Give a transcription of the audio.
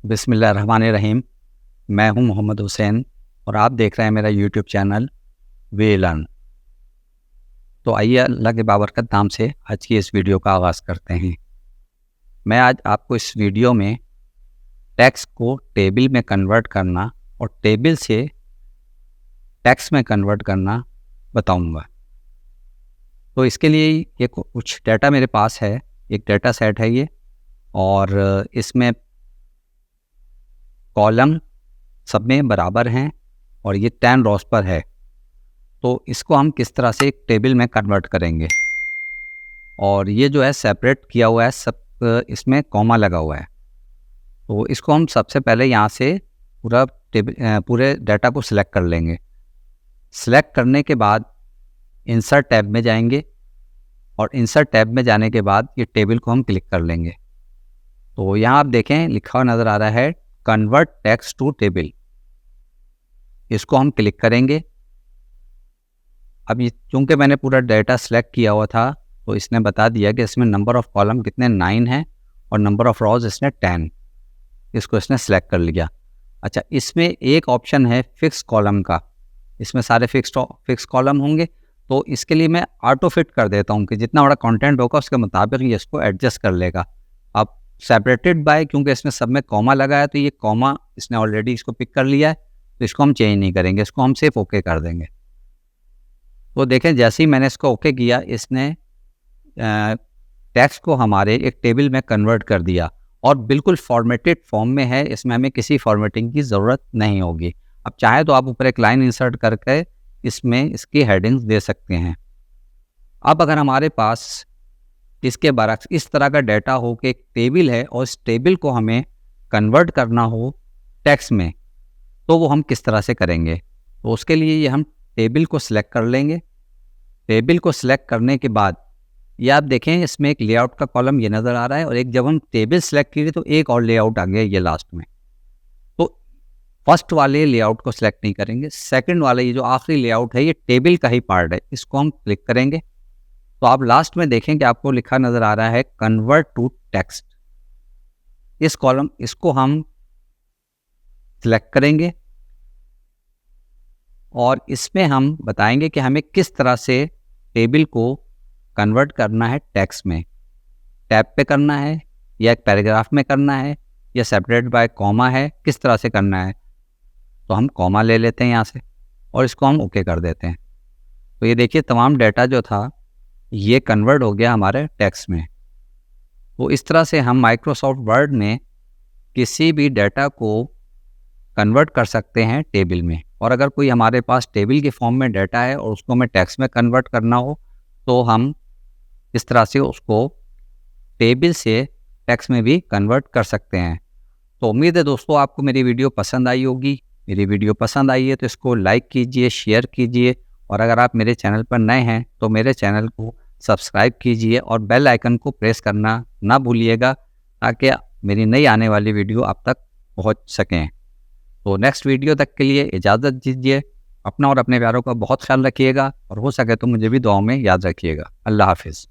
बिस्मिल्लाहिर्रहमानिर्रहीम। मैं हूं मोहम्मद हुसैन और आप देख रहे हैं मेरा यूट्यूब चैनल वे लर्न। तो आइए अल्लाह के बाबरकत नाम से आज की इस वीडियो का आगाज़ करते हैं। मैं आज आपको इस वीडियो में टेक्स्ट को टेबल में कन्वर्ट करना और टेबल से टेक्स्ट में कन्वर्ट करना बताऊंगा। तो इसके लिए ये कुछ डाटा मेरे पास है, एक डाटा सेट है ये, और इसमें कॉलम सब में बराबर हैं और ये 10 रोज पर है। तो इसको हम किस तरह से एक टेबल में कन्वर्ट करेंगे, और ये जो है सेपरेट किया हुआ है, सब इसमें कॉमा लगा हुआ है। तो इसको हम सबसे पहले यहाँ से पूरे डाटा को सिलेक्ट कर लेंगे। सिलेक्ट करने के बाद इंसर्ट टैब में जाएंगे और इंसर्ट टैब में जाने के बाद ये टेबल को हम क्लिक कर लेंगे। तो यहाँ आप देखें लिखा हुआ नज़र आ रहा है कन्वर्ट टेक्स्ट टू टेबल। इसको हम क्लिक करेंगे। अब ये चूँकि मैंने पूरा डाटा सेलेक्ट किया हुआ था तो इसने बता दिया कि इसमें नंबर ऑफ़ कॉलम कितने 9 हैं और नंबर ऑफ़ रोज इसने 10। इसको इसने सेलेक्ट कर लिया। अच्छा, इसमें एक ऑप्शन है फिक्स कॉलम का, इसमें सारे फिक्स कॉलम होंगे। तो इसके लिए मैं ऑटो फिट कर देता हूँ कि जितना बड़ा कंटेंट होगा उसके मुताबिक ये इसको एडजस्ट कर लेगा। अब सेपरेटेड बाय, क्योंकि इसमें सब में कॉमा लगा है तो ये कॉमा इसने ऑलरेडी इसको पिक कर लिया है, तो इसको हम चेंज नहीं करेंगे, इसको हम सिर्फ ओके कर देंगे। तो देखें जैसे ही मैंने इसको ओके किया, इसने टेक्स्ट को हमारे एक टेबल में कन्वर्ट कर दिया और बिल्कुल फॉर्मेटेड फॉर्म में है। इसमें हमें किसी फॉर्मेटिंग की ज़रूरत नहीं होगी। अब चाहे तो आप ऊपर एक लाइन इंसर्ट करके इसमें इसकी हेडिंग्स दे सकते हैं। अब अगर हमारे पास इसके बरक्स इस तरह का डाटा हो कि एक टेबल है और इस टेबल को हमें कन्वर्ट करना हो टेक्स्ट में, तो वो हम किस तरह से करेंगे? तो उसके लिए ये हम टेबल को सिलेक्ट कर लेंगे। टेबल को सिलेक्ट करने के बाद ये आप देखें इसमें एक लेआउट का कॉलम ये नज़र आ रहा है, और एक जब हम टेबल सेलेक्ट किए तो एक और लेआउट आ गया ये लास्ट में। तो फर्स्ट वाले लेआउट को सिलेक्ट नहीं करेंगे, सेकंड वाला ये जो आखिरी लेआउट है ये टेबल का ही पार्ट है, इसको हम क्लिक करेंगे। तो आप लास्ट में देखें कि आपको लिखा नज़र आ रहा है कन्वर्ट टू टेक्स्ट। इस कॉलम इसको हम सिलेक्ट करेंगे और इसमें हम बताएंगे कि हमें किस तरह से टेबल को कन्वर्ट करना है टेक्स्ट में। टैब पे करना है या एक पैराग्राफ में करना है या सेपरेट बाय कॉमा है, किस तरह से करना है? तो हम कॉमा ले लेते हैं यहाँ से और इसको हम ओके कर देते हैं। तो ये देखिए तमाम डाटा जो था ये कन्वर्ट हो गया हमारे टेक्स्ट में। तो इस तरह से हम माइक्रोसॉफ्ट वर्ड में किसी भी डाटा को कन्वर्ट कर सकते हैं टेबल में। और अगर कोई हमारे पास टेबल के फॉर्म में डाटा है और उसको हमें टेक्स्ट में कन्वर्ट करना हो तो हम इस तरह से उसको टेबल से टेक्स्ट में भी कन्वर्ट कर सकते हैं। तो उम्मीद है दोस्तों आपको मेरी वीडियो पसंद आई होगी। मेरी वीडियो पसंद आई है तो इसको लाइक कीजिए, शेयर कीजिए, और अगर आप मेरे चैनल पर नए हैं तो मेरे चैनल को सब्सक्राइब कीजिए और बेल आइकन को प्रेस करना ना भूलिएगा ताकि मेरी नई आने वाली वीडियो आप तक पहुंच सकें। तो नेक्स्ट वीडियो तक के लिए इजाज़त दीजिए। अपना और अपने प्यारों का बहुत ख्याल रखिएगा और हो सके तो मुझे भी दुआओं में याद रखिएगा। अल्लाह हाफिज़।